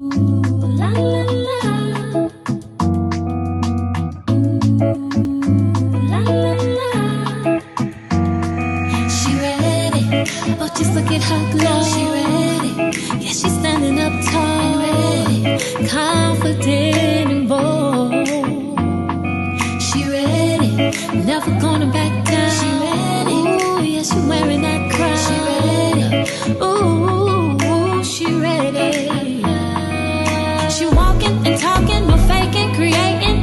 La, la, la. La, la, la. She ready. Oh, just look at her glow. She ready. Yeah, she's standing up tall. Ready. Confident and bold. She ready. Never gonna back down. She ready. Ooh, yeah, she wearing that crown. She ready. Ooh, she ready. She walking and talking, no faking, creating.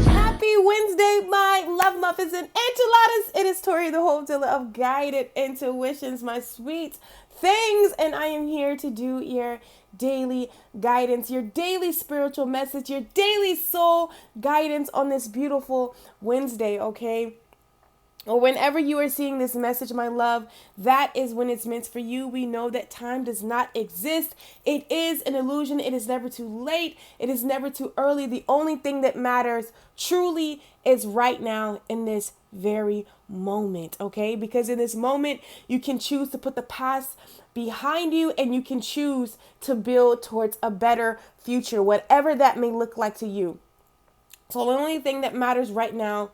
Happy Wednesday, my love muffins and enchiladas. It is Tori, the hope dealer of guided intuitions, my sweet things, and I am here to do your daily guidance, your daily spiritual message, your daily soul guidance on this beautiful Wednesday, okay? Or whenever you are seeing this message, my love, that is when it's meant for you. We know that time does not exist. It is an illusion. It is never too late. It is never too early. The only thing that matters truly is right now in this very moment, okay? Because in this moment, you can choose to put the past behind you and you can choose to build towards a better future, whatever that may look like to you. So the only thing that matters right now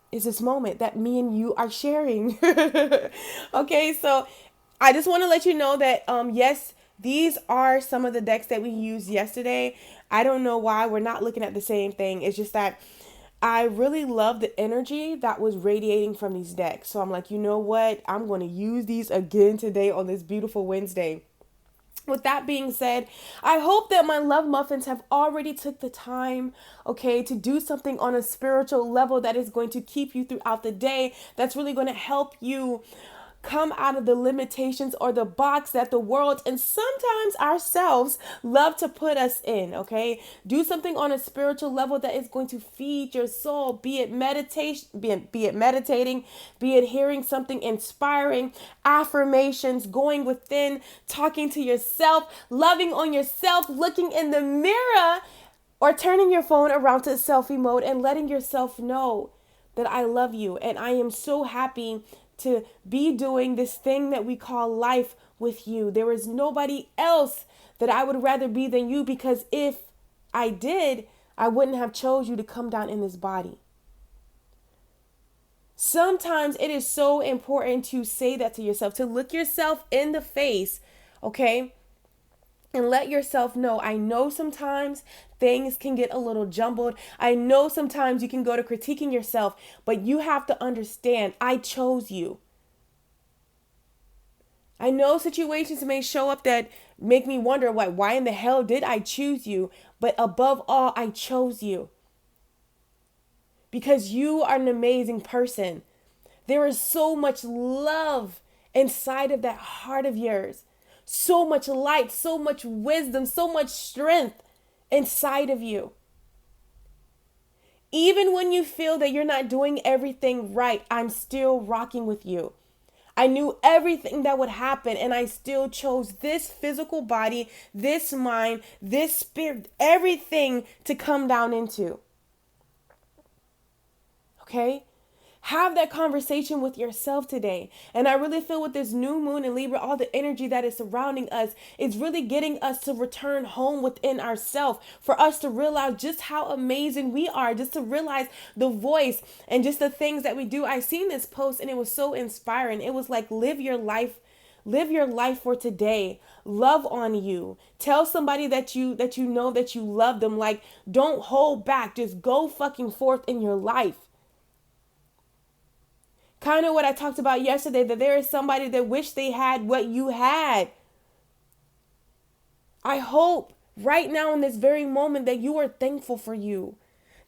is this moment that me and you are sharing. Okay, so I just want to let you know that yes, these are some of the decks that we used yesterday. I don't know why we're not looking at the same thing. It's just that I really love the energy that was radiating from these decks. So I'm like, you know what? I'm going to use these again today on this beautiful Wednesday. With that being said, I hope that my love muffins have already took the time, okay, to do something on a spiritual level that is going to keep you throughout the day, that's really going to help you come out of the limitations or the box that the world and sometimes ourselves love to put us in, okay? Do something on a spiritual level that is going to feed your soul, be it meditation, be it meditating, be it hearing something inspiring, affirmations, going within, talking to yourself, loving on yourself, looking in the mirror, or turning your phone around to selfie mode and letting yourself know that I love you and I am so happy to be doing this thing that we call life with you. There is nobody else that I would rather be than you, because if I did, I wouldn't have chose you to come down in this body. Sometimes it is so important to say that to yourself, to look yourself in the face, okay? And let yourself know, I know sometimes things can get a little jumbled. I know sometimes you can go to critiquing yourself, but you have to understand, I chose you. I know situations may show up that make me wonder, why in the hell did I choose you? But above all, I chose you. Because you are an amazing person. There is so much love inside of that heart of yours. So much light, so much wisdom, so much strength inside of you. Even when you feel that you're not doing everything right, I'm still rocking with you. I knew everything that would happen, and I still chose this physical body, this mind, this spirit, everything to come down into. Okay? Have that conversation with yourself today. And I really feel with this new moon in Libra, all the energy that is surrounding us is really getting us to return home within ourselves, for us to realize just how amazing we are, just to realize the voice and just the things that we do. I seen this post and it was so inspiring. It was like, live your life. Live your life for today. Love on you. Tell somebody that you know that you love them. Like, don't hold back. Just go fucking forth in your life. Kind of what I talked about yesterday, that there is somebody that wish they had what you had. I hope right now in this very moment that you are thankful for you,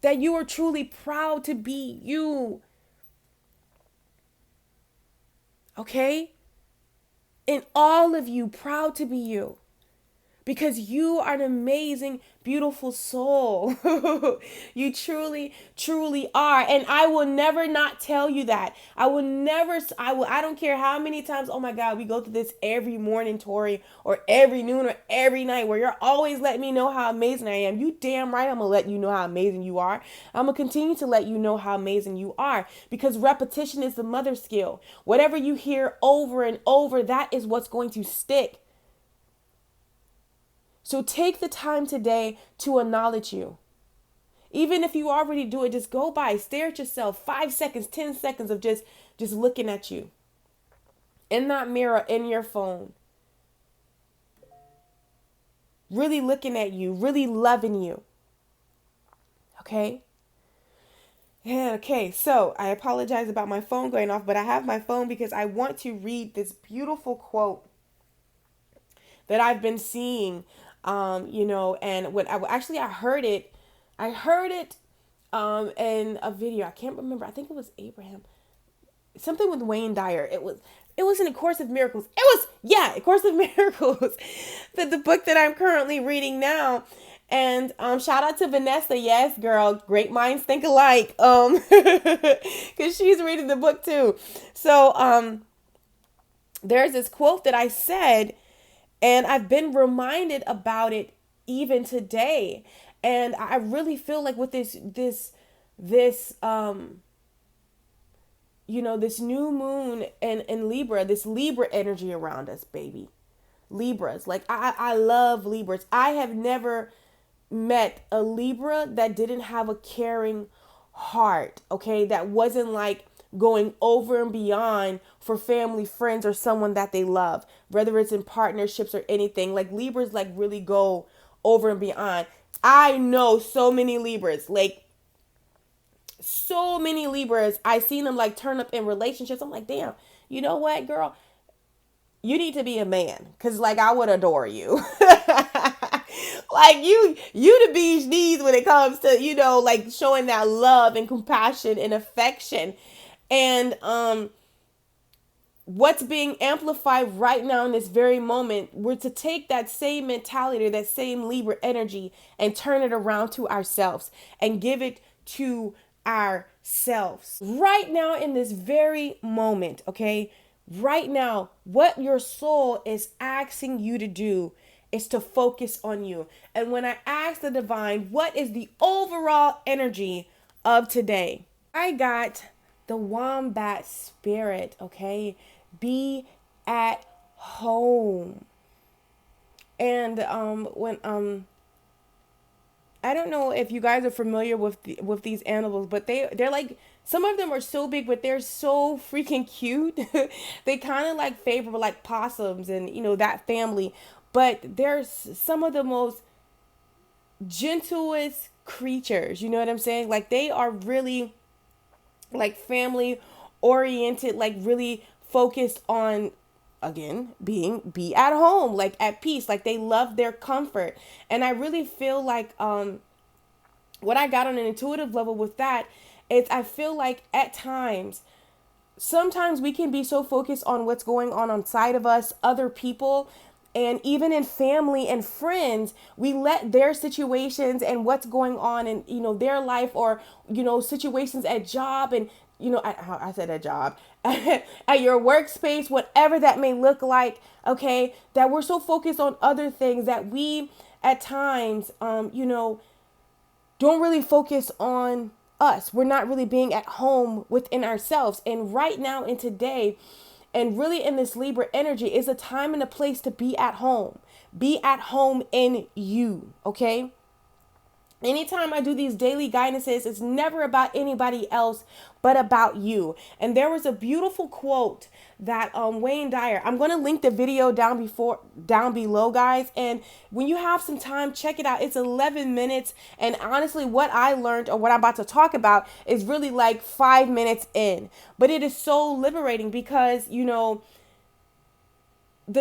that you are truly proud to be you. Okay? And all of you proud to be you. Because you are an amazing, beautiful soul. You truly, truly are. And I will never not tell you that. I don't care how many times, oh my God, we go through this every morning, Tori, or every noon or every night, where you're always letting me know how amazing I am. You damn right I'm going to let you know how amazing you are. I'm going to continue to let you know how amazing you are, because repetition is the mother skill. Whatever you hear over and over, that is what's going to stick. So take the time today to acknowledge you. Even if you already do it, just go by, stare at yourself, 5 seconds, 10 seconds of just looking at you in that mirror, in your phone, really looking at you, really loving you. Okay. Yeah, okay, so I apologize about my phone going off, but I have my phone because I want to read this beautiful quote that I've been seeing, and when I heard it, in a video. I can't remember. I think it was Abraham, something with Wayne Dyer. It was in A Course of Miracles. A Course of Miracles, the book that I'm currently reading now. And shout out to Vanessa. Yes, girl, great minds think alike. Because she's reading the book too. So there's this quote that I said, and I've been reminded about it even today. And I really feel like with this this new moon and Libra, this Libra energy around us, baby. Libras. Like I love Libras. I have never met a Libra that didn't have a caring heart, okay? That wasn't like going over and beyond for family, friends, or someone that they love, whether it's in partnerships or anything. Like Libras like really go over and beyond. I know so many Libras, like so many Libras. I seen them like turn up in relationships. I'm like, damn, you know what, girl? You need to be a man, because like I would adore you. Like you the bee's knees when it comes to, like showing that love and compassion and affection. And what's being amplified right now in this very moment, we're to take that same mentality, that same Libra energy, and turn it around to ourselves and give it to ourselves right now in this very moment. Okay, right now, what your soul is asking you to do is to focus on you. And when I ask the divine, what is the overall energy of today, I got the wombat spirit. Okay, be at home. And when I don't know if you guys are familiar with these animals, but they're like, some of them are so big, but they're so freaking cute. They kind of like favor like possums and that family, but they're some of the most gentlest creatures. You know what I'm saying? Like they are really like family oriented, like really focused on, again, be at home, like at peace, like they love their comfort. And I really feel like what I got on an intuitive level with that is I feel like at times, sometimes we can be so focused on what's going on inside of us, other people, and even in family and friends, we let their situations and what's going on in their life, or situations at job, and I said at job, at your workspace, whatever that may look like, okay, that we're so focused on other things that we at times don't really focus on us. We're not really being at home within ourselves. And right now and today, and really in this Libra energy, is a time and a place to be at home. Be at home in you, okay? Anytime I do these daily guidances, it's never about anybody else but about you. And there was a beautiful quote that Wayne Dyer, I'm going to link the video down below, guys. And when you have some time, check it out. It's 11 minutes. And honestly, what I learned, or what I'm about to talk about, is really like 5 minutes in. But it is so liberating because, the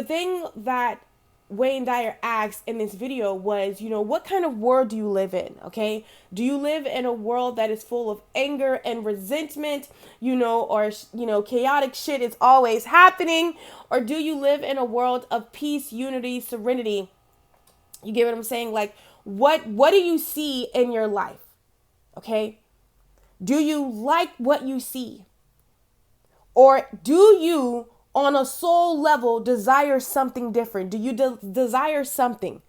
thing that Wayne Dyer asked in this video was, what kind of world do you live in? Okay. Do you live in a world that is full of anger and resentment, or, chaotic shit is always happening? Or do you live in a world of peace, unity, serenity? You get what I'm saying? Like, what do you see in your life? Okay. Do you like what you see? Or do you, on a soul level, desire something different? Do you desire something?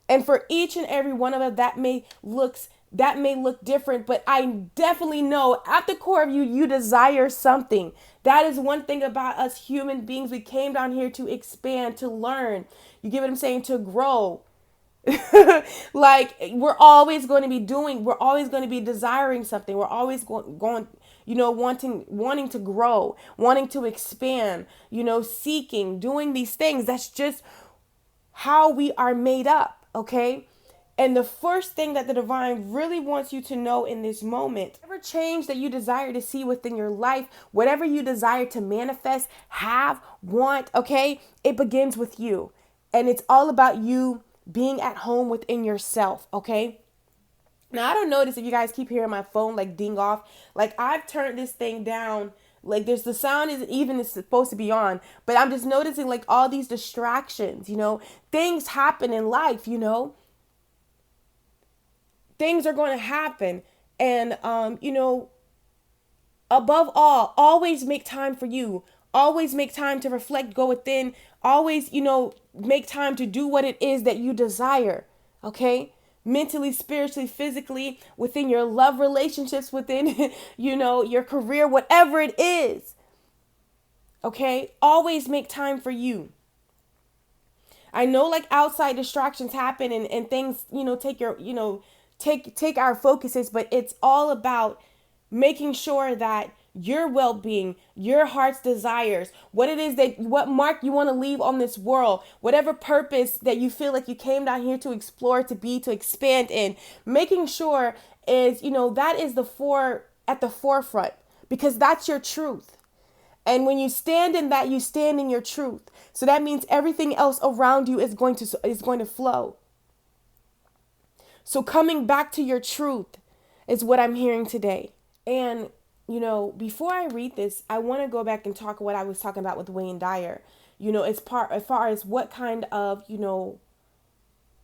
And for each and every one of us, that may look different, but I definitely know at the core of you, you desire something. That is one thing about us human beings. We came down here to expand, to learn. You get what I'm saying? To grow. Like we're always going to be doing, we're always going to be desiring something. We're always going, wanting to grow, wanting to expand, seeking, doing these things. That's just how we are made up, okay? And the first thing that the divine really wants you to know in this moment, whatever change that you desire to see within your life, whatever you desire to manifest, have, want, okay, it begins with you. And it's all about you being at home within yourself, okay? Now, I don't notice if you guys keep hearing my phone like ding off. Like I've turned this thing down. Like there's the sound isn't even it's supposed to be on, but I'm just noticing like all these distractions, things happen in life, things are going to happen. And, above all, always make time for you. Always make time to reflect, go within. Always, make time to do what it is that you desire. Okay? Mentally, spiritually, physically, within your love relationships, within, your career, whatever it is. Okay? Always make time for you. I know like outside distractions happen and things, take your, take our focuses, but it's all about making sure that your well-being, your heart's desires, what mark you want to leave on this world, whatever purpose that you feel like you came down here to explore, to be, to expand in, making sure is, that is at the forefront, because that's your truth. And when you stand in that, you stand in your truth. So that means everything else around you is going to flow. So coming back to your truth is what I'm hearing today. And, before I read this, I want to go back and talk what I was talking about with Wayne Dyer. As far as what kind of,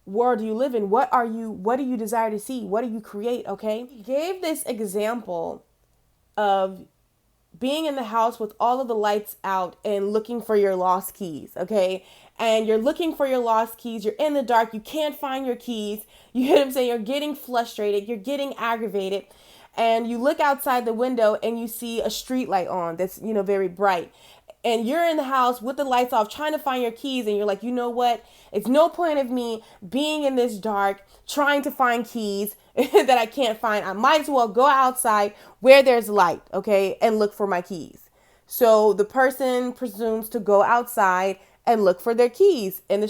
world do you live in? What do you desire to see? What do you create? Okay. He gave this example of being in the house with all of the lights out and looking for your lost keys, okay? And you're looking for your lost keys. You're in the dark. You can't find your keys. You hear what I'm saying? You're getting frustrated. You're getting aggravated. And you look outside the window and you see a street light on that's, very bright. And you're in the house with the lights off trying to find your keys. And you're like, you know what? It's no point of me being in this dark trying to find keys that I can't find. I might as well go outside where there's light, okay, and look for my keys. So the person presumes to go outside and look for their keys in the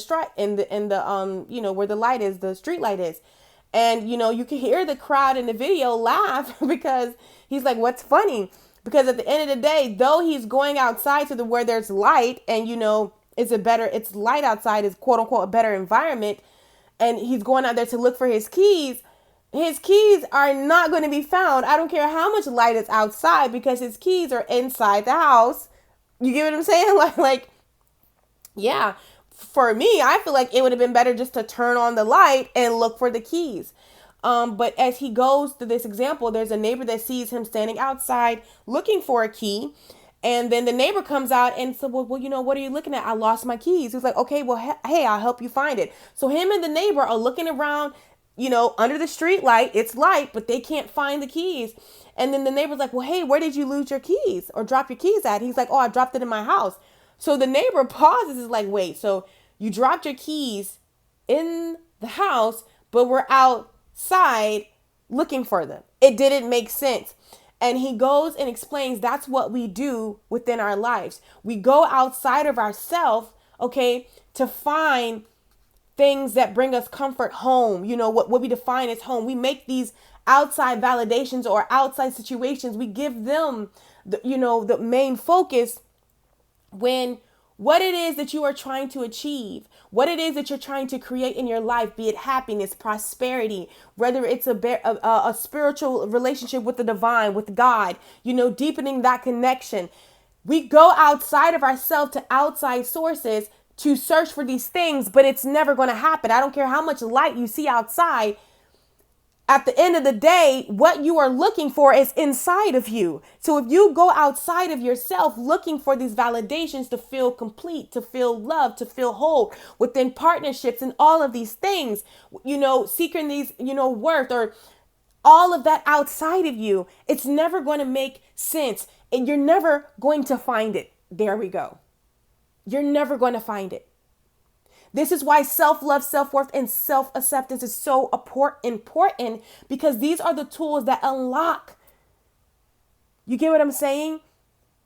where the light is, the street light is. And you can hear the crowd in the video laugh because he's like, what's funny? Because at the end of the day, though he's going outside to where there's light and it's light outside, is quote unquote a better environment, and he's going out there to look for his keys are not going to be found. I don't care how much light is outside, because his keys are inside the house. You get what I'm saying? Like, yeah, for me, I feel like it would have been better just to turn on the light and look for the keys. But as he goes through this example, there's a neighbor that sees him standing outside looking for a key. And then the neighbor comes out and said, well, what are you looking at? I lost my keys. He's like, okay, well, hey, I'll help you find it. So him and the neighbor are looking around, under the street light. It's light, but they can't find the keys. And then the neighbor's like, well, hey, where did you lose your keys or drop your keys at? He's like, oh, I dropped it in my house. So the neighbor pauses, is like, wait, so you dropped your keys in the house, but we're outside looking for them. It didn't make sense. And he goes and explains that's what we do within our lives. We go outside of ourselves, okay, to find things that bring us comfort home. What we define as home. We make these outside validations or outside situations. We give them the main focus, when what it is that you are trying to achieve, what it is that you're trying to create in your life, be it happiness, prosperity, whether it's a spiritual relationship with the divine, with God, deepening that connection. We go outside of ourselves to outside sources to search for these things, but it's never going to happen. I don't care how much light you see outside. At the end of the day, what you are looking for is inside of you. So if you go outside of yourself looking for these validations to feel complete, to feel loved, to feel whole within partnerships and all of these things, seeking these, worth or all of that outside of you, it's never going to make sense and you're never going to find it. There we go. You're never going to find it. This is why self-love, self-worth, and self-acceptance is so important, because these are the tools that unlock. You get what I'm saying?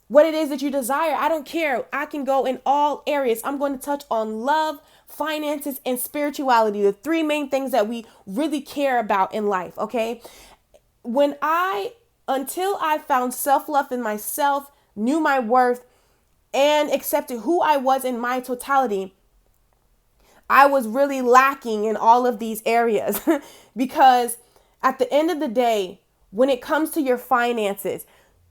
What it is that you desire. I don't care. I can go in all areas. I'm going to touch on love, finances, and spirituality, the three main things that we really care about in life, okay? Until I found self-love in myself, knew my worth, and accepted who I was in my totality, I was really lacking in all of these areas because at the end of the day, when it comes to your finances,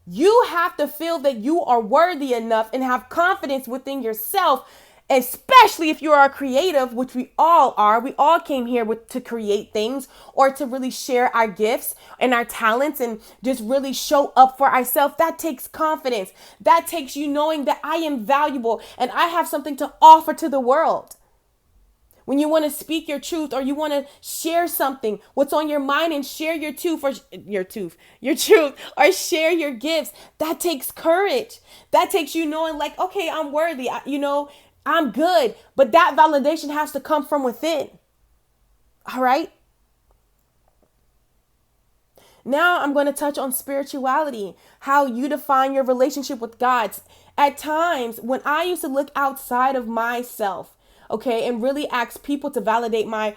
you have to feel that you are worthy enough and have confidence within yourself, especially if you are a creative, which we all are. We all came here to create things or to really share our gifts and our talents and just really show up for ourselves. That takes confidence. That takes you knowing that I am valuable and I have something to offer to the world. When you want to speak your truth or you want to share something, what's on your mind, and share your truth or share your gifts, that takes courage. That takes you knowing like, okay, I'm worthy. I'm good. But that validation has to come from within. All right. Now I'm going to touch on spirituality, how you define your relationship with God. At times when I used to look outside of myself, okay, and really ask people to validate my,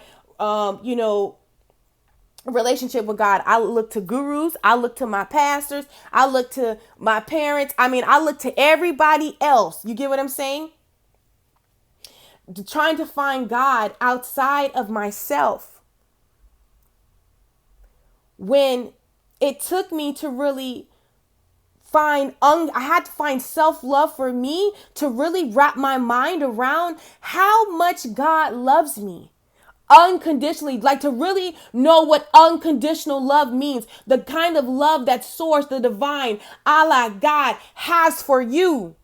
relationship with God. I look to gurus. I look to my pastors. I look to my parents. I look to everybody else. You get what I'm saying? Trying to find God outside of myself. When it took me to really I had to find self-love for me to really wrap my mind around how much God loves me unconditionally, like to really know what unconditional love means, the kind of love that source, the divine, Allah, God has for you.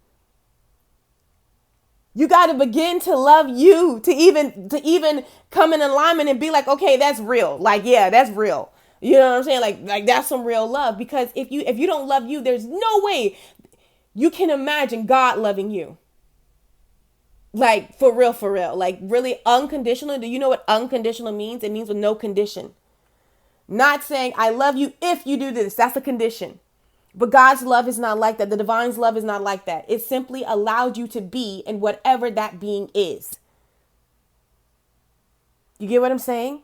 You got to begin to love you to even come in alignment and be like, okay, that's real. Like, yeah, that's real. You know what I'm saying? Like that's some real love. Because if you don't love you, there's no way you can imagine God loving you. Like for real. Like really unconditional. Do you know what unconditional means? It means with no condition. Not saying I love you if you do this. That's a condition. But God's love is not like that. The divine's love is not like that. It simply allowed you to be in whatever that being is. You get what I'm saying?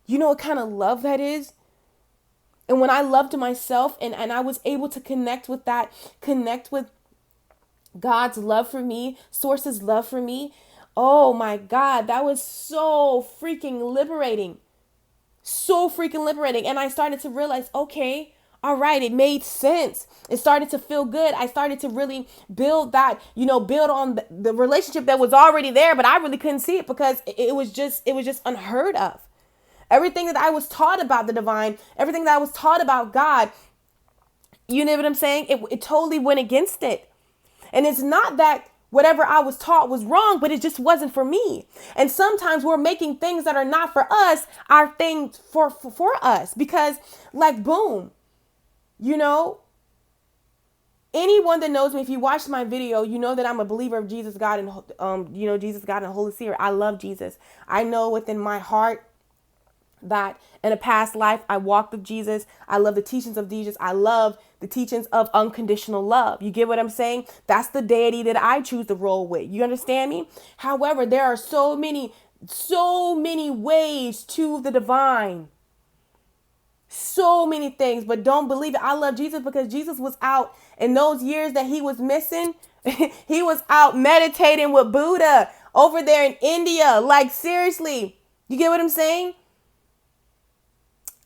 You know what kind of love that is? And when I loved myself and I was able to connect with God's love for me, Source's love for me, oh my God, that was so freaking liberating. So freaking liberating. And I started to realize, okay, all right, it made sense. It started to feel good. I started to really build on the relationship that was already there, but I really couldn't see it because it was just unheard of. Everything that I was taught about the divine, everything that I was taught about God, you know what I'm saying? It totally went against it. And it's not that whatever I was taught was wrong, but it just wasn't for me. And sometimes we're making things that are not for us, our things for us. Because like, boom, anyone that knows me, if you watched my video, you know that I'm a believer of Jesus, God, and, Jesus, God, and Holy Spirit. I love Jesus. I know within my heart that in a past life, I walked with Jesus. I love the teachings of Jesus. I love the teachings of unconditional love. You get what I'm saying? That's the deity that I choose to roll with. You understand me? However, there are so many ways to the divine. So many things, but don't believe it. I love Jesus because Jesus was out in those years that he was missing. He was out meditating with Buddha over there in India. Like, seriously, you get what I'm saying?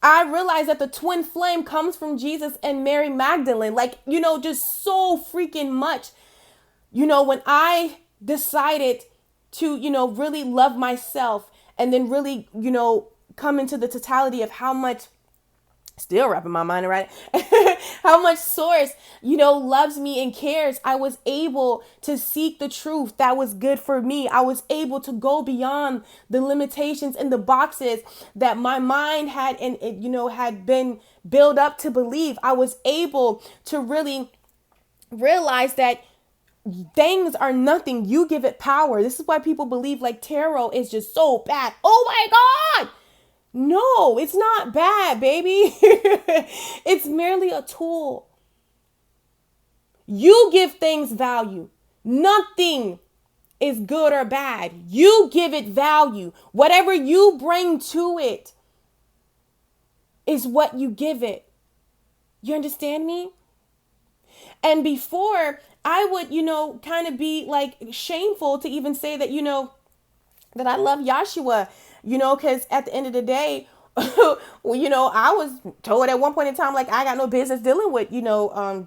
I realized that the twin flame comes from Jesus and Mary Magdalene. Like, just so freaking much. When I decided to, really love myself and then really, come into the totality of how much, still wrapping my mind around it, how much Source, loves me and cares. I was able to seek the truth that was good for me. I was able to go beyond the limitations and the boxes that my mind had had been built up to believe. I was able to really realize that Things are nothing. You give it power. This is why people believe like tarot is just so bad. Oh my God. No, it's not bad, baby. It's merely a tool. You give things value. Nothing is good or bad. You give it value. Whatever you bring to it is what you give it. You understand me? And before, I would, kind of be like shameful to even say that, that I love Yahshua, because at the end of the day, well, I was told at one point in time, like, I got no business dealing with,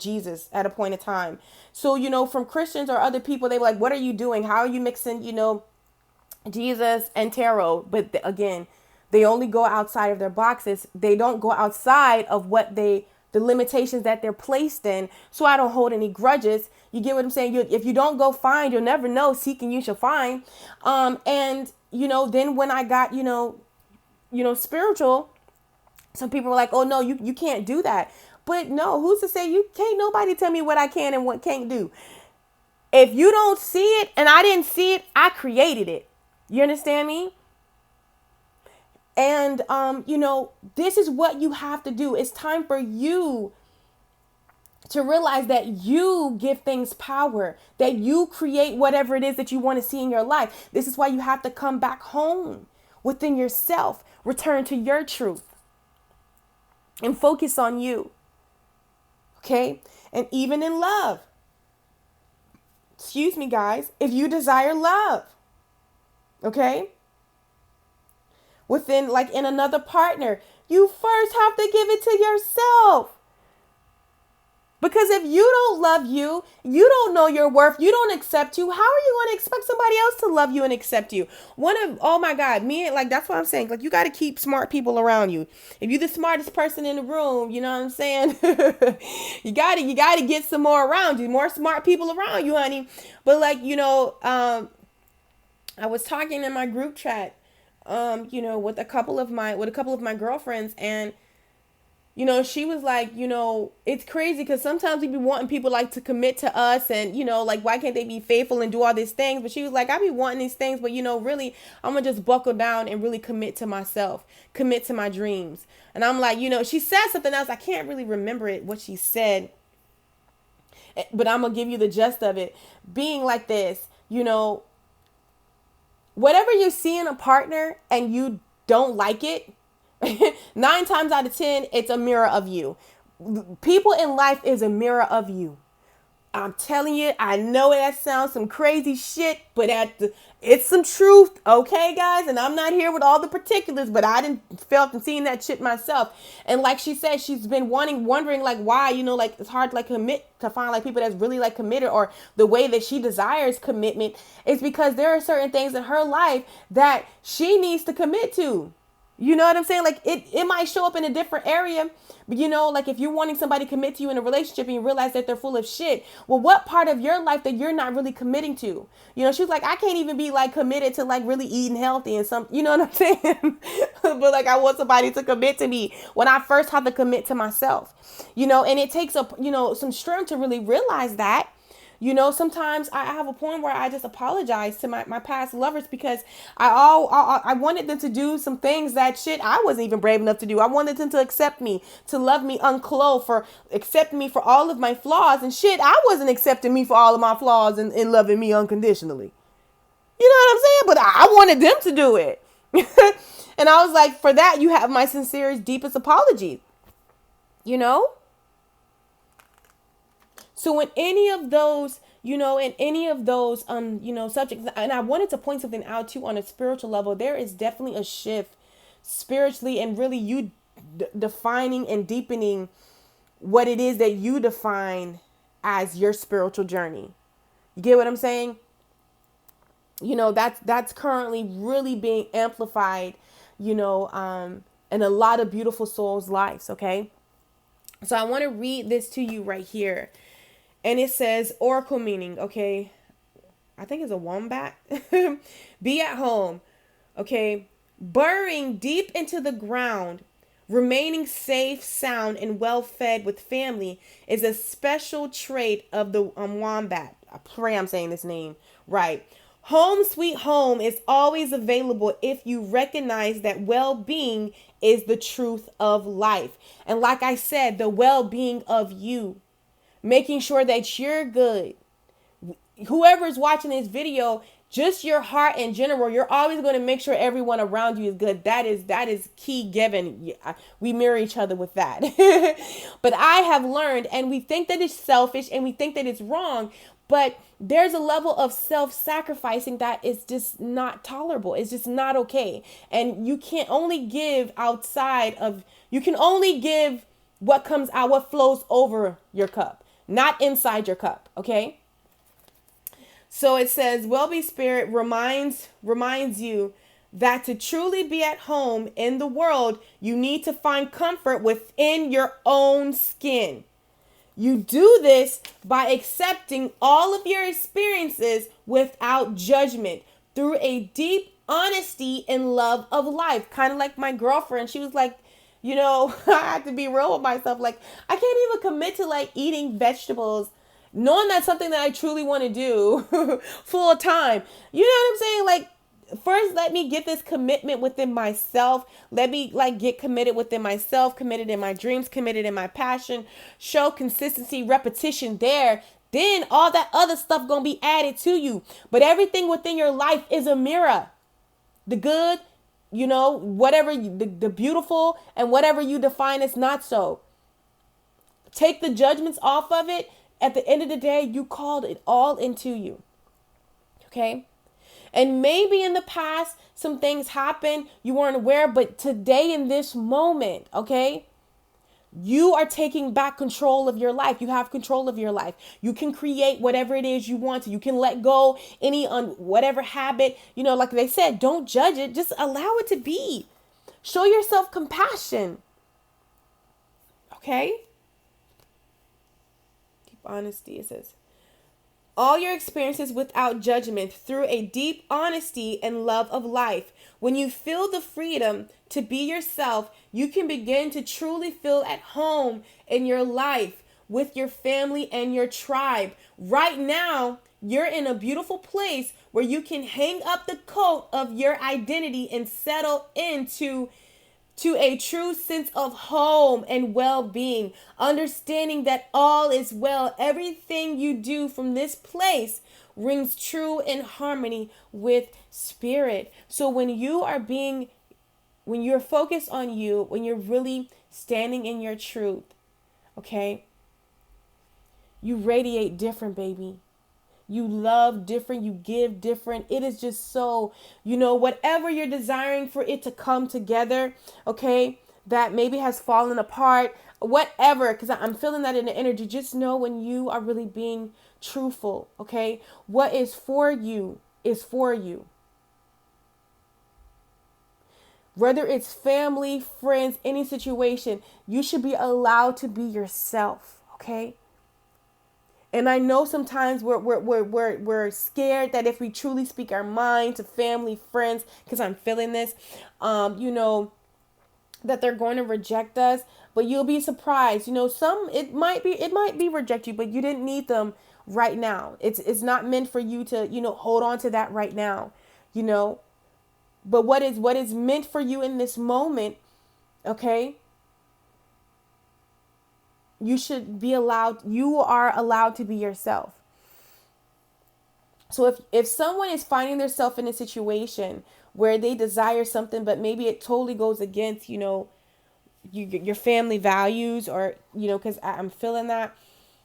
Jesus at a point in time. So, from Christians or other people, they were like, what are you doing? How are you mixing, Jesus and tarot? But again, they only go outside of their boxes. They don't go outside of the limitations that they're placed in. So I don't hold any grudges. You get what I'm saying? If you don't go find, you'll never know. Seek and you shall find. And then when I got, spiritual, some people were like, oh no, you can't do that. But no, who's to say you can't? Nobody tell me what I can and what can't do. If you don't see it and I didn't see it, I created it. You understand me? And, this is what you have to do. It's time for you to realize that you give things power, that you create whatever it is that you want to see in your life. This is why you have to come back home within yourself, return to your truth, and focus on you. Okay? And even in love, excuse me, guys, if you desire love, okay? Within, like, in another partner, you first have to give it to yourself. Because if you don't love you, you don't know your worth, you don't accept you, how are you going to expect somebody else to love you and accept you? Oh my God, that's what I'm saying. Like, you got to keep smart people around you. If you're the smartest person in the room, you know what I'm saying? you got to get some more around you, more smart people around you, honey. But like, I was talking in my group chat, with a couple of my girlfriends, and she was like, it's crazy because sometimes we be wanting people like to commit to us and, like, why can't they be faithful and do all these things? But she was like, I be wanting these things, but, really, I'm going to just buckle down and really commit to myself, commit to my dreams. And I'm like, she said something else. I can't really remember what she said, but I'm going to give you the gist of it. Being like this, whatever you see in a partner and you don't like it, 9 times out of 10, it's a mirror of you. People in life is a mirror of you. I'm telling you, I know that sounds some crazy shit, but it's some truth, okay, guys? And I'm not here with all the particulars, but I didn't felt and seen that shit myself. And like she said, she's been wondering like why, like it's hard to like commit to find like people that's really like committed, or the way that she desires commitment is because there are certain things in her life that she needs to commit to. You know what I'm saying? Like it might show up in a different area, but like if you're wanting somebody to commit to you in a relationship and you realize that they're full of shit, well, what part of your life that you're not really committing to? She's like, I can't even be like committed to like really eating healthy and some, you know what I'm saying? But like, I want somebody to commit to me when I first have to commit to myself, and it takes some strength to really realize that. Sometimes I have a point where I just apologize to my past lovers because I wanted them to do some things that shit I wasn't even brave enough to do. I wanted them to accept me, to love me unclothed, for accepting me for all of my flaws, and shit, I wasn't accepting me for all of my flaws and loving me unconditionally. You know what I'm saying? But I wanted them to do it. And I was like, for that, you have my sincerest, deepest apology. So in any of those, subjects, and I wanted to point something out too on a spiritual level, there is definitely a shift spiritually, and really you defining and deepening what it is that you define as your spiritual journey. You get what I'm saying? That's currently really being amplified, in a lot of beautiful souls' lives. Okay. So I want to read this to you right here. And it says, oracle meaning, okay, I think it's a wombat. Be at home, okay, burrowing deep into the ground Remaining safe, sound, and well fed with family is a special trait of the wombat. I pray I'm saying this name right. Home sweet home is always available if you recognize that well being is the truth of life. And like I said, the well being of you, making sure that you're good. Whoever's watching this video, just your heart in general, you're always going to make sure everyone around you is good. That is key given. We mirror each other with that. But I have learned, and we think that it's selfish and we think that it's wrong, but there's a level of self-sacrificing that is just not tolerable. It's just not okay. And you can only give you can only give what comes out, what flows over your cup, not inside your cup. Okay. So it says, well-being spirit reminds you that to truly be at home in the world, you need to find comfort within your own skin. You do this by accepting all of your experiences without judgment through a deep honesty and love of life. Kind of like my girlfriend. She was like, I have to be real with myself. Like, I can't even commit to like eating vegetables knowing that's something that I truly want to do full time. You know what I'm saying? Like, first, let me get this commitment within myself. Let me like get committed within myself, committed in my dreams, committed in my passion, show consistency, repetition there. Then all that other stuff gonna be added to you. But everything within your life is a mirror. The good, whatever, the beautiful, and whatever you define as not so. Take the judgments off of it. At the end of the day, you called it all into you. Okay? And maybe in the past, some things happened, you weren't aware, but today in this moment, okay, you are taking back control of your life. You have control of your life. You can create whatever it is you want to. You can let go any whatever habit, like they said, don't judge it. Just allow it to be. Show yourself compassion. Okay? Honesty, it says, all your experiences without judgment through a deep honesty and love of life. When you feel the freedom to be yourself, you can begin to truly feel at home in your life with your family and your tribe. Right now, you're in a beautiful place where you can hang up the coat of your identity and settle into a true sense of home and well-being, understanding that all is well. Everything you do from this place rings true in harmony with spirit. So when you're focused on you, when you're really standing in your truth, okay, you radiate different, baby. You love different, you give different. It is just so, whatever you're desiring for it to come together, okay, that maybe has fallen apart, whatever, because I'm feeling that in the energy. Just know when you are really being truthful, okay, what is for you is for you. Whether it's family, friends, any situation, you should be allowed to be yourself, okay? And I know sometimes we're scared that if we truly speak our mind to family, friends, because I'm feeling this, that they're going to reject us. But you'll be surprised. It might be reject you, but you didn't need them right now. It's not meant for you to hold on to that right now. But what is meant for you in this moment, okay? You are allowed to be yourself. So if someone is finding themselves in a situation where they desire something, but maybe it totally goes against, your family values, or, because I'm feeling that,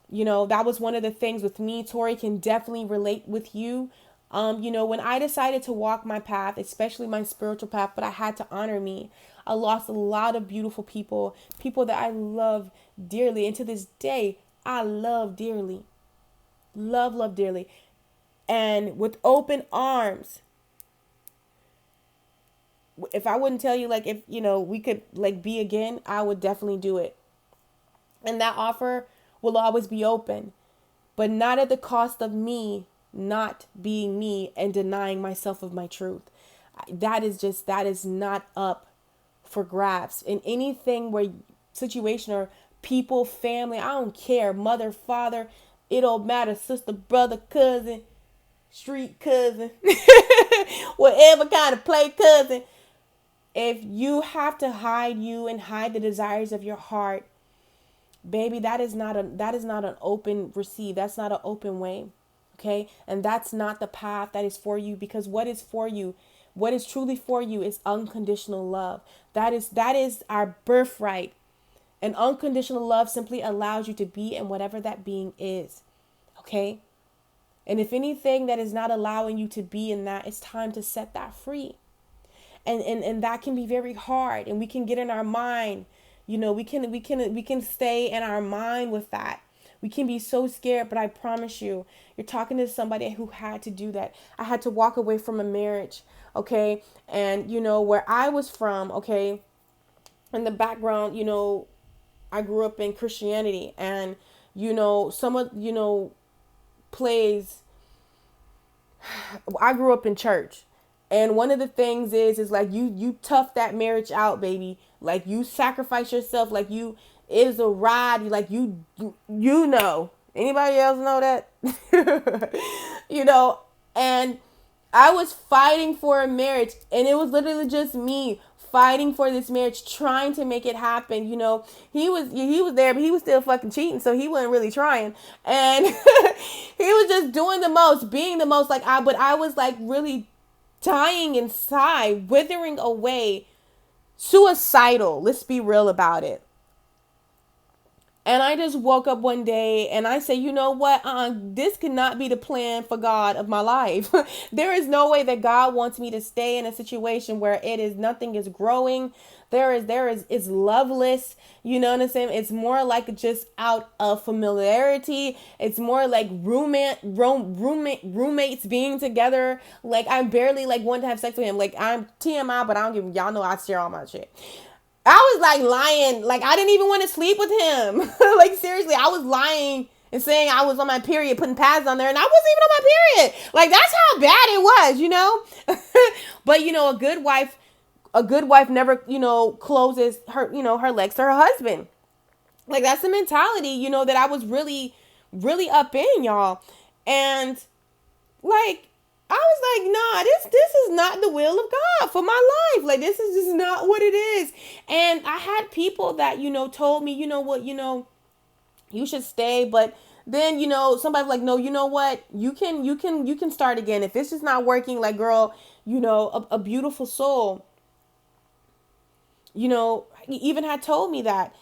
that was one of the things with me. Tori can definitely relate with you. When I decided to walk my path, especially my spiritual path, but I had to honor me. I lost a lot of beautiful people that I love dearly. And to this day, I love dearly. Love dearly. And with open arms. If I wouldn't tell you, like, if, we could, like, be again, I would definitely do it. And that offer will always be open. But not at the cost of me not being me and denying myself of my truth. That is not up for grabs in anything where situation or people, family, I don't care, mother, father, it don't matter, sister, brother, cousin, street cousin, whatever kind of play cousin. If you have to hide you and hide the desires of your heart, baby, that is not an open receive. That's not an open way. Okay? And that's not the path that is for you, because what is for you, what is truly for you is unconditional love. That is our birthright. And unconditional love simply allows you to be in whatever that being is. Okay? And if anything that is not allowing you to be in that, it's time to set that free. And that can be very hard, and we can get in our mind, we can stay in our mind with that. We can be so scared, but I promise you, you're talking to somebody who had to do that. I had to walk away from a marriage, okay? And where I was from, okay, in the background, I grew up in Christianity, and some of plays, I grew up in church. And one of the things is like you tough that marriage out, baby. Like you sacrifice yourself. Like it is a ride. Like you know. Anybody else know that? And I was fighting for a marriage, and it was literally just me fighting for this marriage, trying to make it happen. He was there, but he was still fucking cheating, so he wasn't really trying. And he was just doing the most, being the most. But I was like really dying inside, withering away, suicidal. Let's be real about it. And I just woke up one day and I say, you know what? This cannot be the plan for God of my life. There is no way that God wants me to stay in a situation where nothing is growing. It's loveless. You know what I'm saying? It's more like just out of familiarity. It's more like roommates being together. Like I barely want to have sex with him. Like I'm TMI, but I don't give y'all know I share all my shit. I was like lying. Like I didn't even want to sleep with him. Like seriously, I was lying and saying I was on my period, putting pads on there, and I wasn't even on my period. Like that's how bad it was, But a good wife never, closes her, her legs to her husband. Like that's the mentality, that I was really, really up in, y'all. And like, I was like, nah, this is not the will of God for my life. Like, this is just not what it is. And I had people that, told me, you should stay. But then, somebody's like, no, you know what? You can start again. If it's just not working, like, girl, a beautiful soul, even had told me that.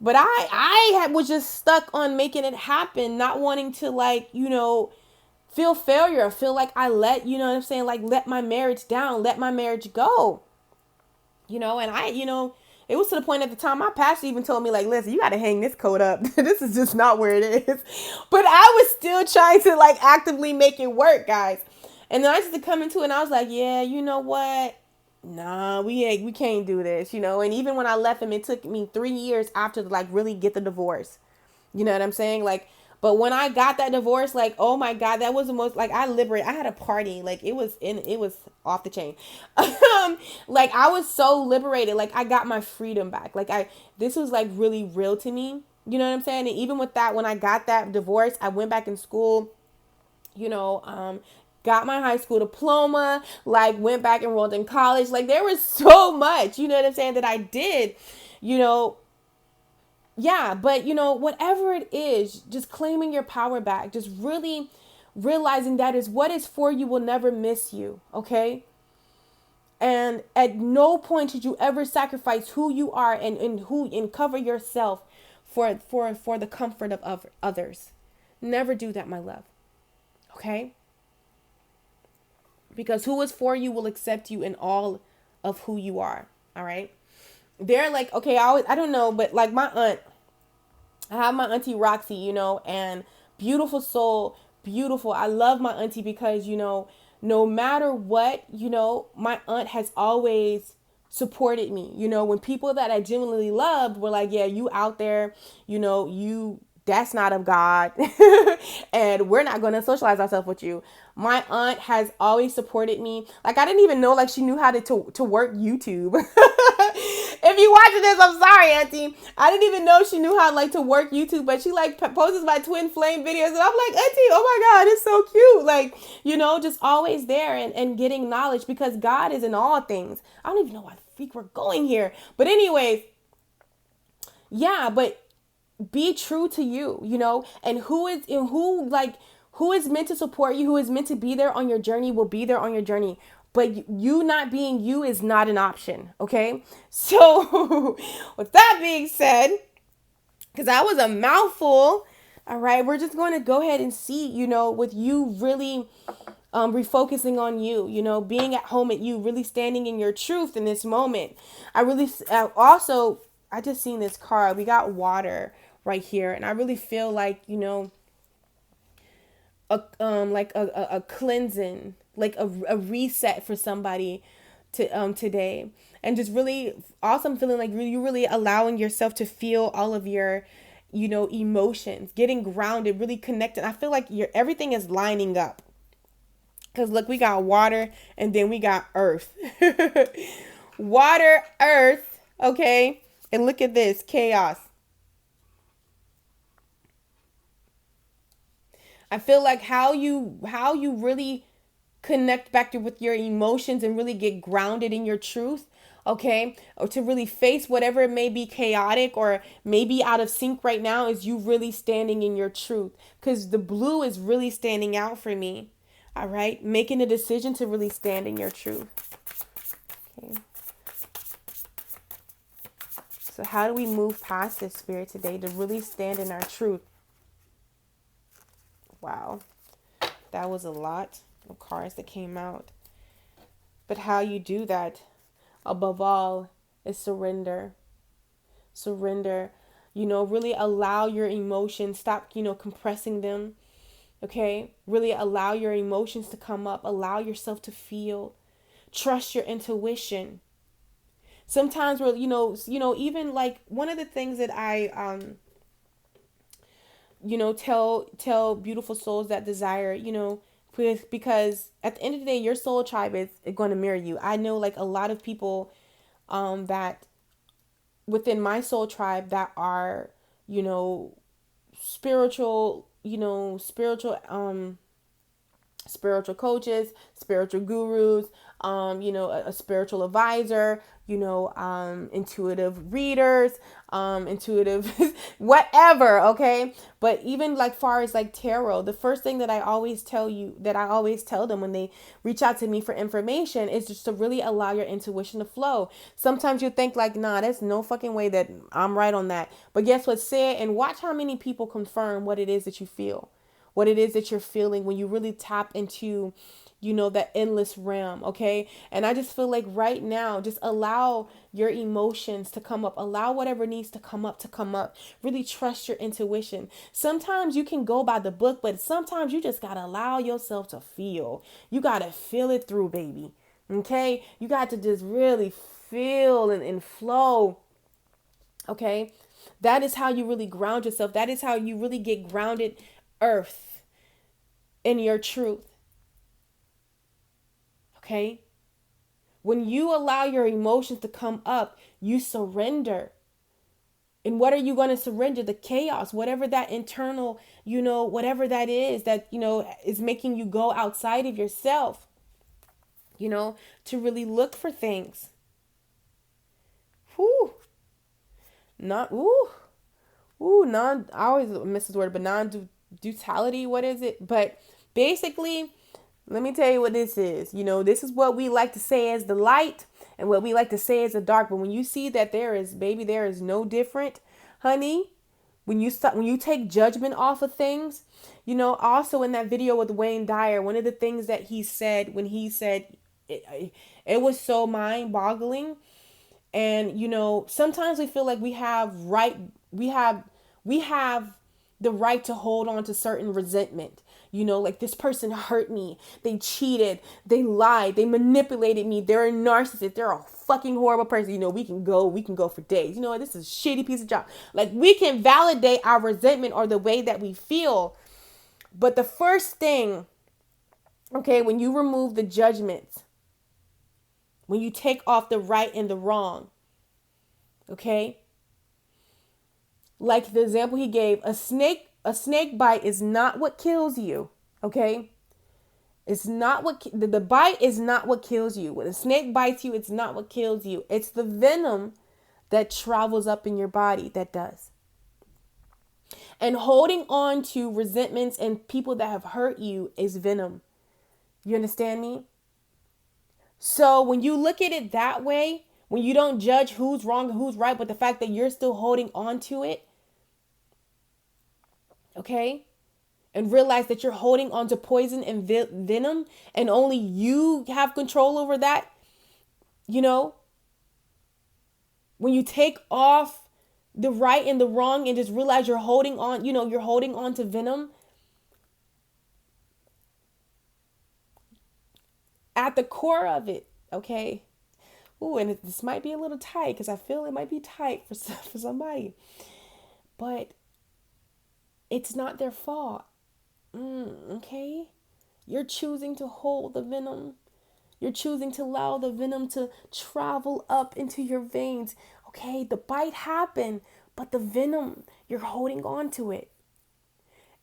But I was just stuck on making it happen, not wanting to feel failure, feel like I let my marriage down, let my marriage go. And it was to the point at the time, my pastor even told me, like, listen, you got to hang this coat up. This is just not where it is. But I was still trying to actively make it work, guys. And then I just come into it and I was like, yeah, you know what? Nah, we can't do this, And even when I left him, it took me 3 years after to really get the divorce. You know what I'm saying? But when I got that divorce, oh my God, that was the most, I liberated. I had a party, it was off the chain. I was so liberated. I got my freedom back. This was really real to me. You know what I'm saying? And even with that, when I got that divorce, I went back in school, got my high school diploma, went back, enrolled in college. There was so much, you know what I'm saying, that I did, Yeah, but whatever it is, just claiming your power back, just really realizing that is what is for you will never miss you, okay? And at no point should you ever sacrifice who you are and cover yourself for the comfort of others. Never do that, my love. Okay? Because who is for you will accept you in all of who you are. All right? They're okay, I don't know, but my aunt, I have my auntie Roxy, and beautiful soul, beautiful. I love my auntie because, no matter what, my aunt has always supported me. When people that I genuinely loved were like, yeah, you out there, that's not of God. And we're not going to socialize ourselves with you. My aunt has always supported me. I didn't even know she knew how to work YouTube. If you watching this, I'm sorry, Auntie. I didn't even know she knew how like to work YouTube, but she like posts my twin flame videos, and I'm like, Auntie, oh my God, it's so cute. Like, just always there and getting knowledge because God is in all things. I don't even know why the freak we're going here, but anyways, yeah, but be true to you, and who is meant to support you, who is meant to be there on your journey will be there on your journey. But you not being you is not an option, okay? So, with that being said, because that was a mouthful, all right, we're just going to go ahead and see, with you really refocusing on you, being at home at you, really standing in your truth in this moment. I just seen this card. We got water right here, and I really feel like, a cleansing, like a reset for somebody to today, and just really awesome feeling like you really allowing yourself to feel all of your emotions, getting grounded, really connected. I feel like everything is lining up because look, we got water and then we got earth. Water, earth, okay, and look at this chaos. I feel like how you really connect back with your emotions and really get grounded in your truth, okay? Or to really face whatever it may be chaotic or maybe out of sync right now is you really standing in your truth. Because the blue is really standing out for me. All right? Making a decision to really stand in your truth. Okay. So how do we move past this, Spirit, today to really stand in our truth? Wow, that was a lot of cards that came out. But how you do that, above all, is surrender. Surrender. Really allow your emotions, stop, compressing them. Okay? Really allow your emotions to come up. Allow yourself to feel. Trust your intuition. Sometimes we're, even like one of the things that I tell beautiful souls that desire, because at the end of the day, your soul tribe is going to mirror you. I know like a lot of people that within my soul tribe that are, spiritual, spiritual coaches, spiritual gurus, a spiritual advisor, intuitive readers, intuitive, whatever. Okay. But even like far as like tarot, the first thing that I always tell them when they reach out to me for information is just to really allow your intuition to flow. Sometimes you think like, nah, there's no fucking way that I'm right on that. But guess what? Say it and watch how many people confirm what it is that you feel. What it is that you're feeling when you really tap into, that endless realm, okay? And I just feel like right now, just allow your emotions to come up. Allow whatever needs to come up. Really trust your intuition. Sometimes you can go by the book, but sometimes you just got to allow yourself to feel. You got to feel it through, baby, okay? You got to just really feel and flow, okay? That is how you really ground yourself. That is how you really get grounded earth in your truth. Okay? When you allow your emotions to come up, you surrender. And what are you going to surrender? The chaos, whatever that internal, whatever that is that, is making you go outside of yourself, to really look for things. Whew. Not, ooh. Ooh, I always miss this word, but non-duality, what is it? But basically, let me tell you what this is. This is what we like to say as the light and what we like to say as the dark. But when you see that there is no different, honey, when you take judgment off of things, also in that video with Wayne Dyer, one of the things that he said when he said it was so mind-boggling. And, sometimes we feel like we have the right to hold on to certain resentment. Like this person hurt me. They cheated. They lied. They manipulated me. They're a narcissist. They're a fucking horrible person. We can go for days. This is a shitty piece of job. Like we can validate our resentment or the way that we feel. But the first thing, okay, when you remove the judgments, when you take off the right and the wrong, Okay? Like the example he gave, a snake bite is not what kills you. Okay? It's not what the bite is not what kills you. When a snake bites you, it's not what kills you. It's the venom that travels up in your body that does. And holding on to resentments and people that have hurt you is venom. You understand me? So when you look at it that way, when you don't judge who's wrong and who's right, but the fact that you're still holding on to it, okay? And realize that you're holding on to poison and venom, and only you have control over that, you know? When you take off the right and the wrong and just realize you're holding on, you're holding on to venom, at the core of it, okay? Ooh, and this might be a little tight because I feel it might be tight for somebody. But it's not their fault. Okay? You're choosing to hold the venom. You're choosing to allow the venom to travel up into your veins. Okay? The bite happened, but the venom, you're holding on to it.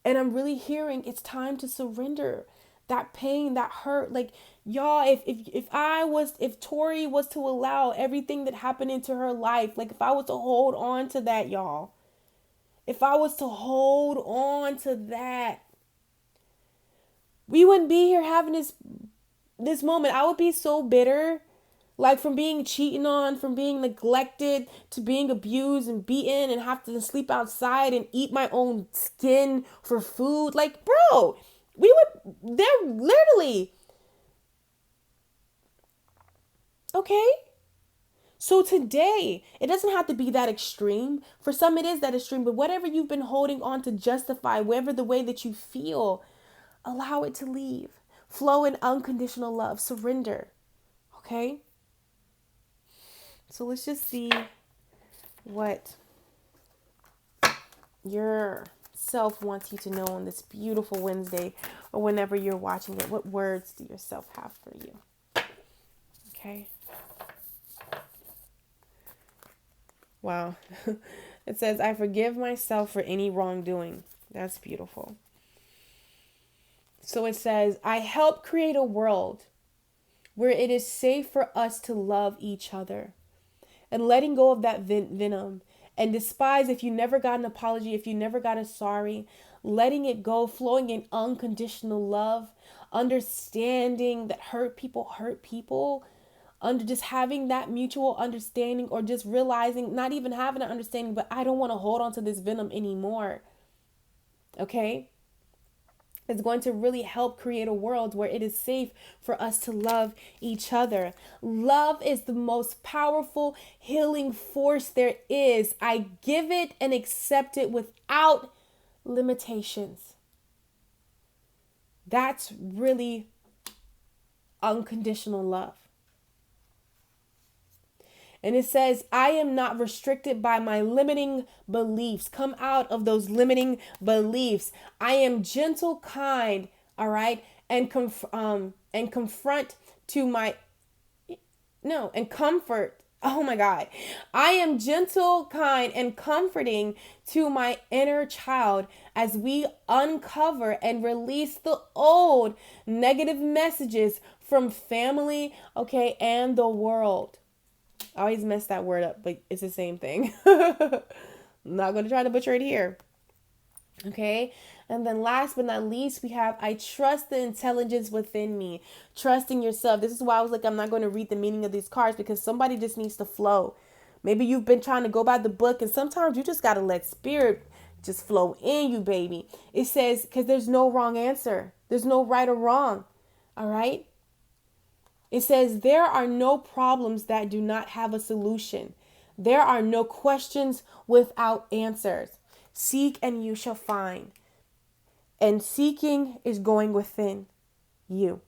And I'm really hearing it's time to surrender that pain, that hurt. Like, y'all, if Tori was to allow everything that happened into her life, like if I was to hold on to that, y'all, if I was to hold on to that, we wouldn't be here having this moment. I would be so bitter, like from being cheated on, from being neglected, to being abused and beaten and have to sleep outside and eat my own skin for food. Like, bro, they're literally, okay? So today, it doesn't have to be that extreme. For some, it is that extreme, but whatever you've been holding on to justify, whatever the way that you feel, allow it to leave. Flow in unconditional love. Surrender. Okay? So let's just see what your self wants you to know on this beautiful Wednesday, or whenever you're watching it. What words do your self have for you? Okay? Wow. It says, I forgive myself for any wrongdoing. That's beautiful. So it says, I help create a world where it is safe for us to love each other. And letting go of that venom and despise if you never got an apology, if you never got a sorry, letting it go, flowing in unconditional love, understanding that hurt people, under just having that mutual understanding, or just realizing, not even having an understanding, but I don't want to hold on to this venom anymore. Okay? It's going to really help create a world where it is safe for us to love each other. Love is the most powerful healing force there is. I give it and accept it without limitations. That's really unconditional love. And it says, I am not restricted by my limiting beliefs. Come out of those limiting beliefs. I am gentle, kind, all right, and comfort. Oh my God. I am gentle, kind, and comforting to my inner child as we uncover and release the old negative messages from family, okay, and the world. I always mess that word up, but it's the same thing. I'm not going to try to butcher it here. Okay. And then last but not least, we have, I trust the intelligence within me. Trusting yourself. This is why I was like, I'm not going to read the meaning of these cards, because somebody just needs to flow. Maybe you've been trying to go by the book, and sometimes you just got to let spirit just flow in you, baby. It says, because there's no wrong answer. There's no right or wrong. All right. It says, there are no problems that do not have a solution. There are no questions without answers. Seek and you shall find. And seeking is going within you.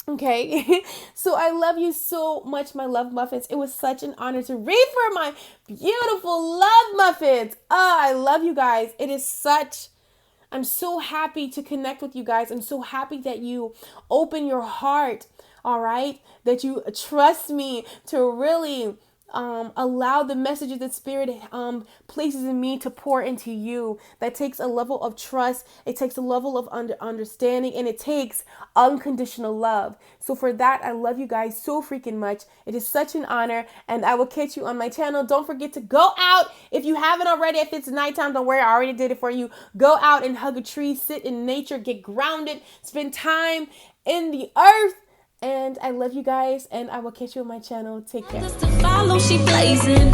Okay, so I love you so much, my love muffins. It was such an honor to read for my beautiful love muffins. I love you guys. I'm so happy to connect with you guys. I'm so happy that you open your heart. All right, that you trust me to really allow the messages that Spirit places in me to pour into you. That takes a level of trust. It takes a level of understanding, and it takes unconditional love. So for that, I love you guys so freaking much. It is such an honor, and I will catch you on my channel. Don't forget to go out if you haven't already. If it's nighttime, don't worry, I already did it for you. Go out and hug a tree, sit in nature, get grounded, spend time in the earth. And I love you guys, and I will catch you on my channel. Take care. Follow, she blazing.